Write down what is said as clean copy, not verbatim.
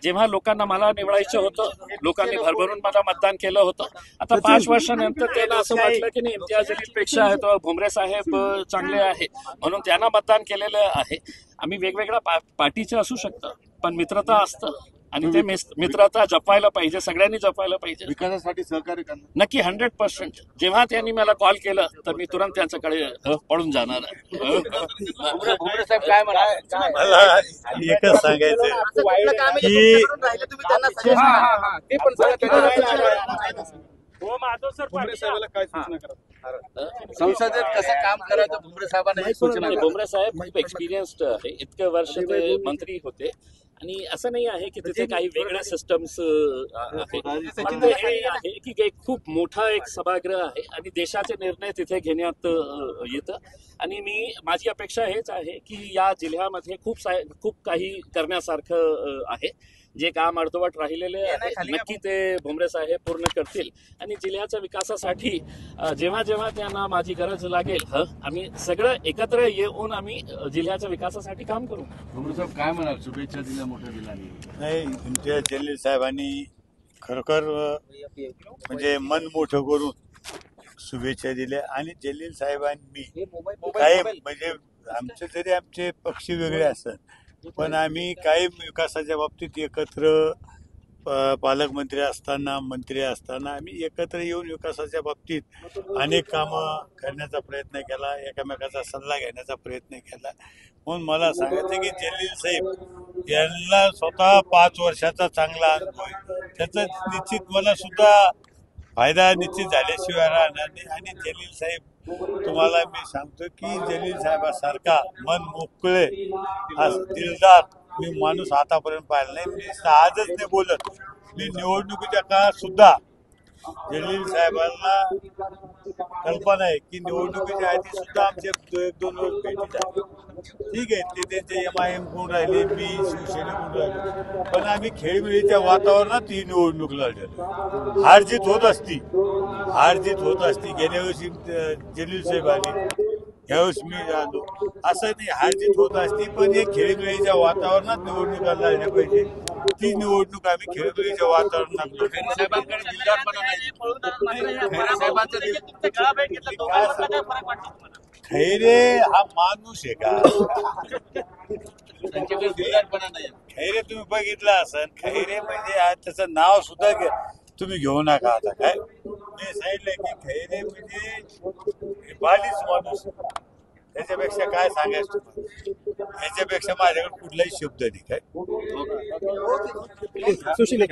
जेव्हा लोकांना मला निवडायचं होतं, लोकांनी भरभरून मला मतदान केलं होतं. आता 5 वर्षानंतर त्यांना असं वाटलं की नाही, इम्तियाज जलील पेक्षा भुमरे साहेब चांगले आहे म्हणून त्यांना मतदान केलेलं आहे. आम्ही वेगवेगळ्या पार्टीचे असू शकतं, पण मित्रता असतं आणि ते मित्रता जपायला पाहिजे, सगळ्यांनी जपायला पाहिजे. विकासासाठी सहकार्य करणार नक्की 100%. जेव्हा त्यांनी मला कॉल केलं तर मी तुरंत त्यांच्याकडे पळून जाणार आहे. भुमरे साहेब काय म्हणाले? मला एकच सांगायचं की संसदेत कसं काम करायचं भुमरे साहेबांना सूचना. भुमरे साहेब खूप एक्सपिरियन्स्ड आहे, इतके वर्ष ते मंत्री होते आणि असं नाही आहे की तिथे काही वेगळ्या सिस्टम्स आहे. हे आहे की एक खूप मोठा एक सभागृह आहे आणि देशाचे निर्णय तिथे घेण्यात येतं आणि माझी अपेक्षा हेच आहे की या जिल्ह्यामध्ये खूप काही करण्यासारखं आहे. जे काम अर्धवट राहिलेले आहे नक्की ते भुमरे साहेब पूर्ण करतील आणि जिल्ह्याच्या विकासासाठी जेव्हा जेव्हा त्यांना माझी गरज लागेल आम्ही सगळं एकत्र येऊन आम्ही जिल्ह्याच्या विकासासाठी काम करू. भुमरे साहेब काय म्हणाल? शुभेच्छा दिल्या मोठ्या दिलाने. नाही, इम्तियाज जलील साहेबांनी खरोखर म्हणजे मन मोठं करून शुभेच्छा दिल्या आणि जलील साहेबांनी काही म्हणजे आमचे पक्ष वेगळे असतात पण आम्ही काही विकासाच्या बाबतीत एकत्र पालकमंत्री असताना मंत्री असताना आम्ही एकत्र येऊन विकासाच्या बाबतीत अनेक कामं करण्याचा प्रयत्न केला, एकमेकाचा सल्ला घेण्याचा प्रयत्न केला. म्हणून मला सांगायचं की जलील साहेब यांना स्वतः 5 वर्षाचा चांगला अनुभव आहे, त्याचा निश्चित मला सुद्धा फायदा निश्चित झाल्याशिवाय राहणार नाही. आणि जलील साहेब तुम्हाला मी सांगतो की जलील साहेबासारखा मन मोकळे दिलदार मी माणूस आतापर्यंत पाहिला नाही. मी आजच नाही बोलत, मी निवडणुकीच्या काळात सुद्धा जलील साहेबांना कल्पना आहे की निवडणुकीच्या आधी सुद्धा आमचे 1-2 वेळ भेटी झाली. ठीक आहे, ते त्यांचे MIM कोण राहिले, मी शिवसेना कोण राहिले, पण आम्ही खेळमेळीच्या वातावरणात ही निवडणूक लढली. हारजीत होत असती. गेल्या वर्षी जलील साहेब आले, यावेळेस मी आलो, असं नाही, हारजीत होत असती पण हे खेळमेळीच्या वातावरणात निवडणुका लढल्या पाहिजे. ती निवडणूक आम्ही खेळमेळीच्या वातावरणात खैरे हा माणूस आहे का? खैरे तुम्ही बघितला असाल, खैरे म्हणजे त्याचं नाव सुद्धा तुम्ही घेऊ नका. आता काय मी सांगितलंय की खैरे म्हणजे बालीच माणूस, त्याच्यापेक्षा काय सांगायचं तुम्हाला, याच्यापेक्षा माझ्याकडे कुठलाही शब्द नाही. काय सुशील